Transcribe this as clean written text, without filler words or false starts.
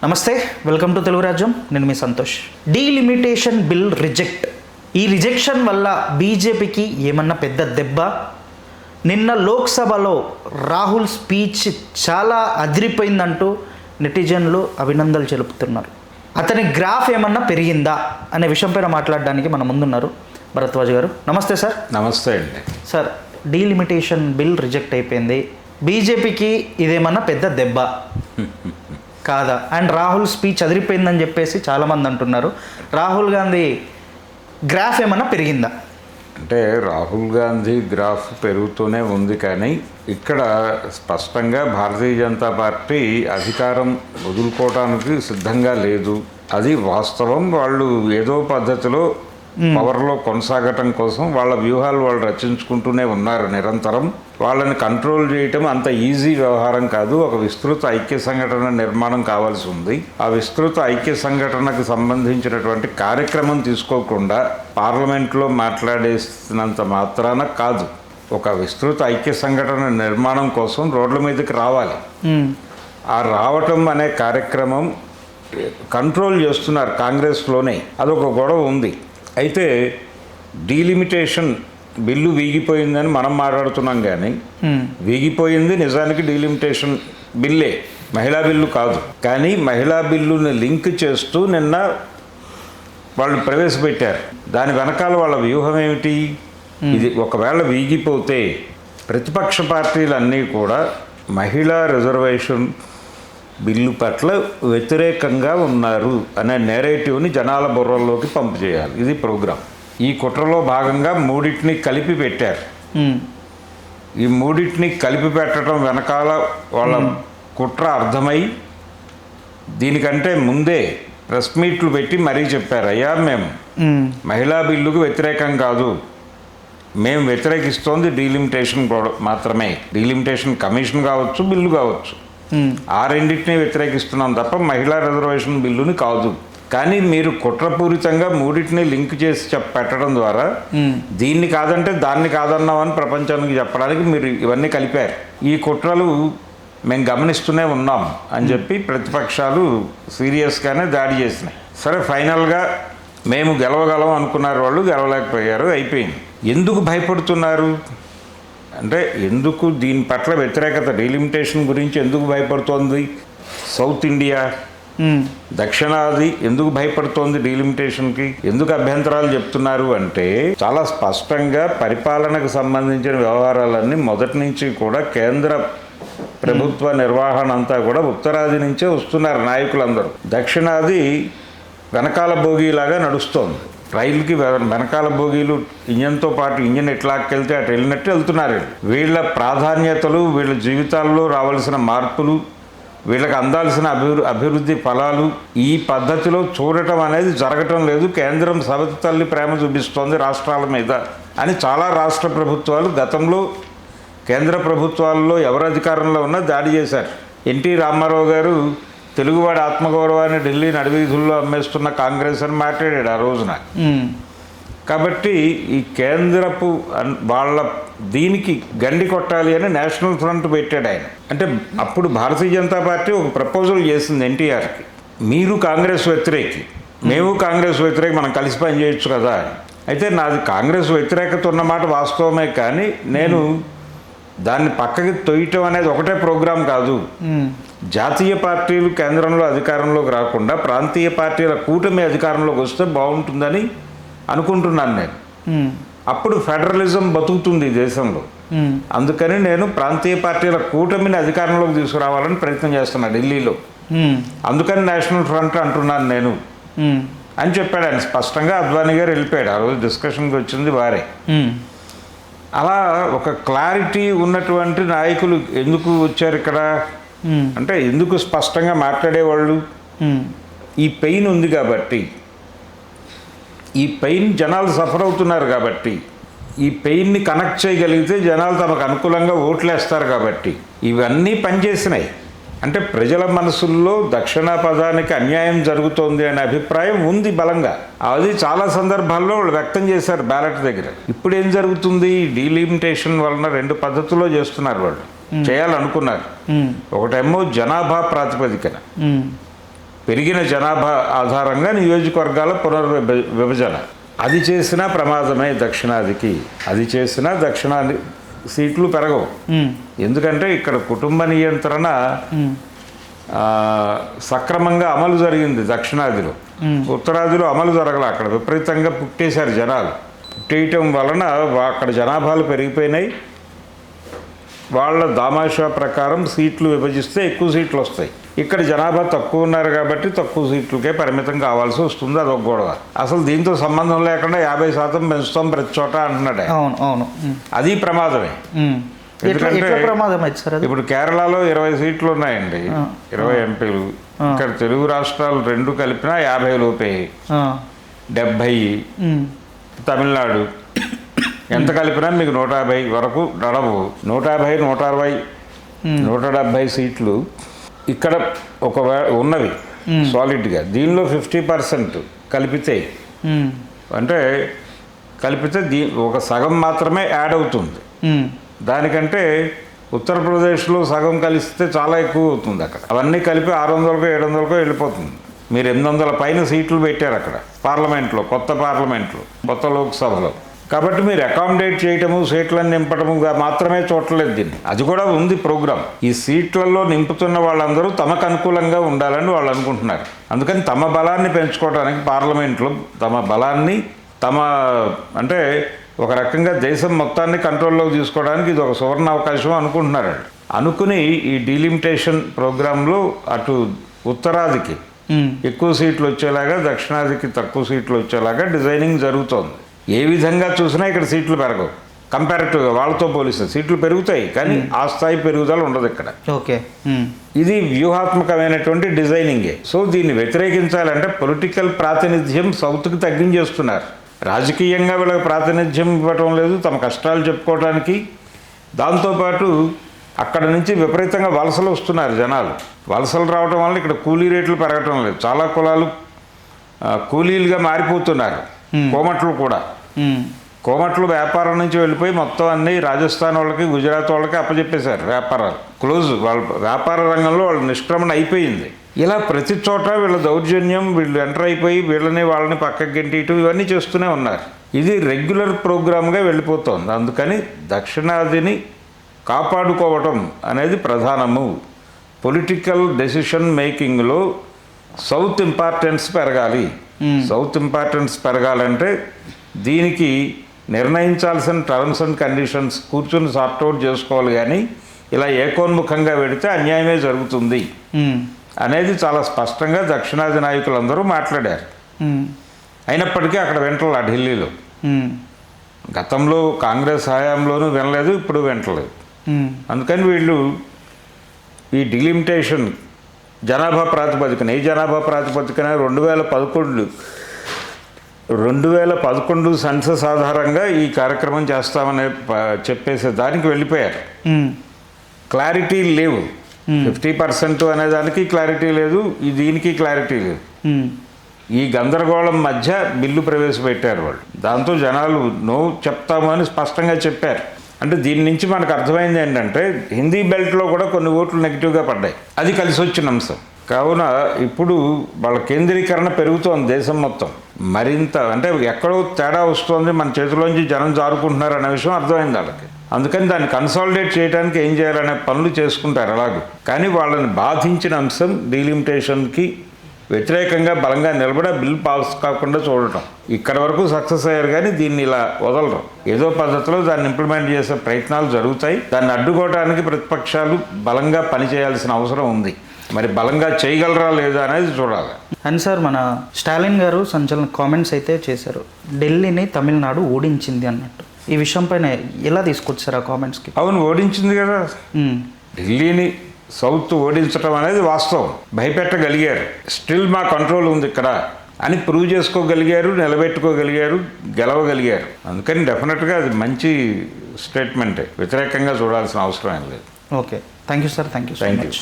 నమస్తే, welcome to Telugu Rajyam. నేను మీ సంతోష్. Delimitation bill reject. ఈ రిజెక్షన్ వల్ల బీజేపీకి ఏమన్నా పెద్ద దెబ్బ? నిన్న లోక్సభలో రాహుల్ స్పీచ్ చాలా అదిరిపోయిందంటూ నెటిజన్లు అభినందనలు తెలుపుతున్నారు. అతని గ్రాఫ్ ఏమన్నా పెరిగిందా అనే విషయంపైన మాట్లాడడానికి మన ముందున్నారు భరద్వాజ్ గారు. నమస్తే సార్. నమస్తే అండి. సార్, డీలిమిటేషన్ బిల్ రిజెక్ట్ అయిపోయింది. బీజేపీకి ఇదేమన్నా పెద్ద దెబ్బ కాదా? అండ్ రాహుల్ స్పీచ్ అదిరిపోయిందని చెప్పేసి చాలామంది అంటున్నారు. రాహుల్ గాంధీ గ్రాఫ్ ఏమన్నా పెరిగిందా? అంటే రాహుల్ గాంధీ గ్రాఫ్ పెరుగుతూనే ఉంది, కానీ ఇక్కడ స్పష్టంగా భారతీయ జనతా పార్టీ అధికారం వదులుకోవడానికి సిద్ధంగా లేదు. అది వాస్తవం. వాళ్ళు ఏదో పద్ధతిలో పవర్లో కొనసాగటం కోసం వాళ్ళ వ్యూహాలు వాళ్ళు రచించుకుంటూనే ఉన్నారు నిరంతరం. వాళ్ళని కంట్రోల్ చేయటం అంత ఈజీ వ్యవహారం కాదు. ఒక విస్తృత ఐక్య సంఘటన నిర్మాణం కావాల్సి ఉంది. ఆ విస్తృత ఐక్య సంఘటనకు సంబంధించినటువంటి కార్యక్రమం తీసుకోకుండా పార్లమెంట్లో మాట్లాడేసినంత మాత్రాన కాదు. ఒక విస్తృత ఐక్య సంఘటన నిర్మాణం కోసం రోడ్ల మీదకి రావాలి. ఆ రావటం అనే కార్యక్రమం కంట్రోల్ చేస్తున్నారు కాంగ్రెస్లోనే. అదొక గొడవ ఉంది. అయితే డీలిమిటేషన్ బిల్లు వీగిపోయిందని మనం మాట్లాడుతున్నాం, కానీ వీగిపోయింది నిజానికి డీలిమిటేషన్ బిల్లే, మహిళా బిల్లు కాదు. కానీ మహిళా బిల్లుని లింక్ చేస్తూ నిన్న వాళ్ళు ప్రవేశపెట్టారు. దాని వెనకాల వాళ్ళ వ్యూహం ఏమిటి? ఇది ఒకవేళ వీగిపోతే ప్రతిపక్ష పార్టీలన్నీ కూడా మహిళా రిజర్వేషన్ బిల్లు పట్ల వ్యతిరేకంగా ఉన్నారు అనే నేరేటివ్ని జనాల బుర్రల్లోకి పంపు చేయాలి. ఇది ప్రోగ్రాం. ఈ కుట్రలో భాగంగా మూడింటిని కలిపి పెట్టారు. ఈ మూడింటిని కలిపి పెట్టడం వెనకాల వాళ్ళ కుట్ర అర్థమై దీనికంటే ముందే ప్రెస్ మీట్లు పెట్టి మరీ చెప్పారు, అయ్యా మేము మహిళా బిల్లుకు వ్యతిరేకం కాదు, మేము వ్యతిరేకిస్తోంది డీలిమిటేషన్ మాత్రమే. డీలిమిటేషన్ కమిషన్ కావచ్చు, బిల్లు కావచ్చు, ఆ రెండింటినీ వ్యతిరేకిస్తున్నాం తప్ప మహిళా రిజర్వేషన్ బిల్లుని కాదు. కానీ మీరు కుట్రపూరితంగా మూడింటిని లింక్ చేసి పెట్టడం ద్వారా దీన్ని కాదంటే దాన్ని కాదన్నామని ప్రపంచానికి చెప్పడానికి మీరు ఇవన్నీ కలిపారు. ఈ కుట్రలు మేము గమనిస్తూనే ఉన్నాం అని చెప్పి ప్రతిపక్షాలు సీరియస్గానే దాడి చేసినాయి. సరే, ఫైనల్గా మేము గెలవగలం అనుకున్నారు, వాళ్ళు గెలవలేకపోయారు, అయిపోయింది. ఎందుకు భయపడుతున్నారు అంటే, ఎందుకు దీని పట్ల వ్యతిరేకత, డీలిమిటేషన్ గురించి ఎందుకు భయపడుతోంది సౌత్ ఇండియా, దక్షిణాది ఎందుకు భయపడుతోంది డీలిమిటేషన్కి, ఎందుకు అభ్యంతరాలు చెప్తున్నారు అంటే, చాలా స్పష్టంగా పరిపాలనకు సంబంధించిన వ్యవహారాలన్నీ మొదటి నుంచి కూడా కేంద్ర ప్రభుత్వ నిర్వహణ అంతా కూడా ఉత్తరాది నుంచే వస్తున్నారు నాయకులందరూ. దక్షిణాది వెనకాల భోగిలాగా నడుస్తోంది. రైలుకి వెనకాల భోగీలు ఇంజన్తో పాటు ఇంజన్ ఎట్లాకెళ్తే అటు వెళ్ళినట్టు వెళ్తున్నారు. వీళ్ళ ప్రాధాన్యతలు, వీళ్ళ జీవితాల్లో రావాల్సిన మార్పులు, వీళ్ళకి అందాల్సిన అభివృద్ధి ఫలాలు ఈ పద్ధతిలో చూడటం అనేది జరగటం లేదు. కేంద్రం సవతి తల్లి ప్రేమ చూపిస్తోంది రాష్ట్రాల మీద అని చాలా రాష్ట్ర ప్రభుత్వాలు గతంలో కేంద్ర ప్రభుత్వాల్లో ఎవరు అధికారంలో ఉన్నా దాడి చేశారు. ఎన్టీ రామారావు గారు తెలుగువాడి ఆత్మగౌరవాన్ని ఢిల్లీ నడివీధుల్లో అమ్మేస్తున్న కాంగ్రెస్ అని మాట్లాడాడు ఆ రోజున. కాబట్టి ఈ కేంద్రపు వాళ్ళ దీనికి గండి కొట్టాలి అని నేషనల్ ఫ్రంట్ పెట్టాడు ఆయన. అంటే అప్పుడు భారతీయ జనతా పార్టీ ఒక ప్రపోజల్ చేసింది ఎన్టీఆర్కి, మీరు కాంగ్రెస్ వ్యతిరేకి, మేము కాంగ్రెస్ వ్యతిరేకి, మనం కలిసి పని చేయొచ్చు కదా. అయితే నాది కాంగ్రెస్ వ్యతిరేకత ఉన్నమాట వాస్తవమే, కానీ నేను దాన్ని పక్కకి తొయ్యటం అనేది ఒకటే ప్రోగ్రాం కాదు. జాతీయ పార్టీలు కేంద్రంలో అధికారంలోకి రాకుండా ప్రాంతీయ పార్టీల కూటమి అధికారంలోకి వస్తే బాగుంటుందని అనుకుంటున్నాను నేను. అప్పుడు ఫెడరలిజం బతుకుతుంది ఈ దేశంలో. అందుకని నేను ప్రాంతీయ పార్టీల కూటమిని అధికారంలోకి తీసుకురావాలని ప్రయత్నం చేస్తున్నా ఢిల్లీలో. అందుకని నేషనల్ ఫ్రంట్ అంటున్నాను నేను అని చెప్పాడు ఆయన స్పష్టంగా. అద్వానీ గారు వెళ్ళిపోయాడు. ఆ రోజు డిస్కషన్కి వచ్చింది వారే. అలా ఒక క్లారిటీ ఉన్నటువంటి నాయకులు ఎందుకు వచ్చారు ఇక్కడ అంటే, ఎందుకు స్పష్టంగా మాట్లాడేవాళ్ళు, ఈ పెయిన్ ఉంది కాబట్టి, ఈ పెయిన్ జనాలు సఫర్ అవుతున్నారు కాబట్టి, ఈ పెయిన్ని కనెక్ట్ చేయగలిగితే జనాలు తమకు అనుకూలంగా ఓట్లేస్తారు కాబట్టి ఇవన్నీ పనిచేసినాయి. అంటే ప్రజల మనసుల్లో దక్షిణ పదానికి అన్యాయం జరుగుతోంది అనే అభిప్రాయం ఉంది బలంగా. అది చాలా సందర్భాల్లో వాళ్ళు వ్యక్తం చేశారు బ్యాలెట్ దగ్గర. ఇప్పుడు ఏం జరుగుతుంది, డీలిమిటేషన్ వలన రెండు పద్ధతుల్లో చేస్తున్నారు వాళ్ళు. చేయాలనుకున్నారు. ఒకటేమో జనాభా ప్రాతిపదికన, పెరిగిన జనాభా ఆధారంగా నియోజకవర్గాల విభజన. అది చేసినా ప్రమాదమే దక్షిణాదికి. అది చేసినా దక్షిణాది సీట్లు పెరగవు. ఎందుకంటే ఇక్కడ కుటుంబ నియంత్రణ సక్రమంగా అమలు జరిగింది దక్షిణాదిలో. ఉత్తరాదిలో అమలు జరగల. అక్కడ విపరీతంగా పుట్టేశారు జనాలు. పుట్టేయటం వలన అక్కడ జనాభాలు పెరిగిపోయినాయి. వాళ్ళ దామాషా ప్రకారం సీట్లు విభజిస్తే ఎక్కువ సీట్లు వస్తాయి. ఇక్కడ జనాభా తక్కువ ఉన్నారు కాబట్టి తక్కువ సీట్లకే పరిమితం కావాల్సి వస్తుంది. అదొక గొడవ. అసలు దీంతో సంబంధం లేకుండా 50% పెంచుతాం ప్రతి చోట అంటున్నాడే. అవును. అది ప్రమాదమే. ఎందుకంటే ఇప్పుడు కేరళలో 20 సీట్లు ఉన్నాయండి, 20 ఎంపీలు. ఇక్కడ తెలుగు రాష్ట్రాలు 2 కలిపినా 50 లోపే, 70. తమిళనాడు ఎంత కలిపినా మీకు 150 వరకు నడవు. 150, 160, 170 సీట్లు ఇక్కడ ఉన్నవి సాలిడ్గా. దీనిలో 50% కలిపితే, అంటే కలిపితే ఒక సగం మాత్రమే యాడ్ అవుతుంది. దానికంటే ఉత్తరప్రదేశ్లో సగం కలిస్తే చాలా ఎక్కువ అవుతుంది. అక్కడ అవన్నీ కలిపి 600కో 700కో వెళ్ళిపోతుంది. మీరు 800 పైన సీట్లు పెట్టారు అక్కడ పార్లమెంట్లో, కొత్త లోక్సభలో. కాబట్టి మీరు అకామిడేట్ చేయటము, సీట్లను నింపటముగా మాత్రమే చూడలేదు దీన్ని. అది కూడా ఉంది ప్రోగ్రాం. ఈ సీట్లలో నింపుతున్న వాళ్ళందరూ తమకు అనుకూలంగా ఉండాలని వాళ్ళు అనుకుంటున్నారు. అందుకని తమ బలాన్ని పెంచుకోవడానికి పార్లమెంట్లో అంటే ఒక రకంగా దేశం మొత్తాన్ని కంట్రోల్లోకి తీసుకోవడానికి ఇది ఒక సువర్ణ అవకాశం అనుకుంటున్నారు. అనుకుని ఈ డీలిమిటేషన్ ప్రోగ్రాంలో అటు ఉత్తరాదికి ఎక్కువ సీట్లు వచ్చేలాగా, దక్షిణాదికి తక్కువ సీట్లు వచ్చేలాగా డిజైనింగ్ జరుగుతోంది. ఏ విధంగా చూసినా ఇక్కడ సీట్లు పెరగవు. కంపారిటివ్గా వాళ్ళతో పోలిస్తే సీట్లు పెరుగుతాయి, కానీ ఆ స్థాయి పెరుగుదల ఉండదు ఇక్కడ. ఓకే, ఇది వ్యూహాత్మకమైనటువంటి డిజైనింగే. సో దీన్ని వ్యతిరేకించాలంటే పొలిటికల్ ప్రాతినిధ్యం సౌత్కి తగ్గించేస్తున్నారు. రాజకీయంగా వీళ్ళకి ప్రాతినిధ్యం ఇవ్వటం లేదు, తమ కష్టాలు చెప్పుకోవడానికి. దాంతోపాటు అక్కడ నుంచి విపరీతంగా వలసలు వస్తున్నారు జనాలు. వలసలు రావడం వల్ల ఇక్కడ కూలీ రేట్లు పెరగటం లేదు. చాలా కులాలు కూలీలుగా మారిపోతున్నారు. కోమట్లు వ్యాపారం నుంచి వెళ్ళిపోయి మొత్తం అన్ని రాజస్థాన్ వాళ్ళకి, గుజరాత్ వాళ్ళకి అప్పచెప్పేశారు. వ్యాపారాలు క్లోజ్. వాళ్ళ వ్యాపార రంగంలో వాళ్ళ నిష్క్రమణ అయిపోయింది. ఇలా ప్రతి చోట వీళ్ళ దౌర్జన్యం, వీళ్ళు ఎంటర్ అయిపోయి వాళ్ళని పక్కకి గెంటియటం ఇవన్నీ చేస్తూనే ఉన్నారు. ఇది రెగ్యులర్ ప్రోగ్రామ్గా వెళ్ళిపోతుంది. అందుకని దక్షిణాదిని కాపాడుకోవటం అనేది ప్రధానము. పొలిటికల్ డెసిషన్ మేకింగ్లో సౌత్ ఇంపార్టెన్స్ పెరగాలి. సౌత్ ఇంపార్టెన్స్ పెరగాలంటే దీనికి నిర్ణయించాల్సిన టర్మ్స్ అండ్ కండిషన్స్ కూర్చొని సార్ట్అవుట్ చేసుకోవాలి. కానీ ఇలా ఏకోన్ముఖంగా పెడితే అన్యాయమే జరుగుతుంది అనేది చాలా స్పష్టంగా దక్షిణాది నాయకులందరూ మాట్లాడారు. అయినప్పటికీ అక్కడ వింటలా ఢిల్లీలో. గతంలో కాంగ్రెస్ హయాంలోనూ వినలేదు, ఇప్పుడు వింటలేదు. అందుకని వీళ్ళు ఈ డిలిమిటేషన్ జనాభా ప్రాతిపదికన, ఈ జనాభా ప్రాతిపదికన 2011 సెన్సస్ ఆధారంగా ఈ కార్యక్రమం చేస్తామని చెప్పేసే దానికి వెళ్ళిపోయారు. క్లారిటీ లేవు. 50% అనే దానికి క్లారిటీ లేదు, దీనికి క్లారిటీ లేదు. ఈ గందరగోళం మధ్య బిల్లు ప్రవేశపెట్టారు వాళ్ళు. దాంతో జనాలు నో చెప్తాము అని స్పష్టంగా చెప్పారు. అంటే దీని నుంచి మనకు అర్థమైంది ఏంటంటే హిందీ బెల్ట్లో కూడా కొన్ని ఓట్లు నెగిటివ్గా పడ్డాయి. అది కలిసి వచ్చిన అంశం. కావున ఇప్పుడు వాళ్ళ కేంద్రీకరణ పెరుగుతోంది దేశం మొత్తం. మరింత అంటే ఎక్కడో తేడా వస్తుంది, మన చేతిలోంచి జనం జారుకుంటున్నారు అనే విషయం అర్థమైంది వాళ్ళకి. అందుకని దాన్ని కన్సాలిడేట్ చేయడానికి ఏం చేయాలనే పనులు చేసుకుంటారు అలాగే. కానీ వాళ్ళని బాధించిన అంశం డీలిమిటేషన్కి వ్యతిరేకంగా బలంగా నిలబడి బిల్ పాస్ కాకుండా చూడటం. ఇక్కడ వరకు సక్సెస్ అయ్యారు, కానీ దీన్ని ఇలా వదలరు. ఏదో పద్ధతిలో దాన్ని ఇంప్లిమెంట్ చేసే ప్రయత్నాలు జరుగుతాయి. దాన్ని అడ్డుకోవడానికి ప్రతిపక్షాలు బలంగా పనిచేయాల్సిన అవసరం ఉంది. మరి బలంగా చేయగలరా లేదా అనేది చూడాలి. అండ్ సార్, మన స్టాలిన్ గారు సంచలన కామెంట్స్ అయితే చేశారు, ఢిల్లీని తమిళనాడు ఓడించింది అన్నట్టు. ఈ విషయం పైన ఎలా తీసుకొచ్చారు ఆ కామెంట్స్కి? అవును, ఓడించింది కదా. ఢిల్లీని సౌత్ ఓడించడం అనేది వాస్తవం. భయపెట్టగలిగారు. స్టిల్ మా కంట్రోల్ ఉంది ఇక్కడ అని ప్రూవ్ చేసుకోగలిగారు, నిలబెట్టుకోగలిగారు, గెలవగలిగారు. అందుకని డెఫినెట్గా అది మంచి స్టేట్మెంటే. వ్యతిరేకంగా చూడాల్సిన అవసరం ఏం లేదు. Okay, thank you sir. Thank you so much.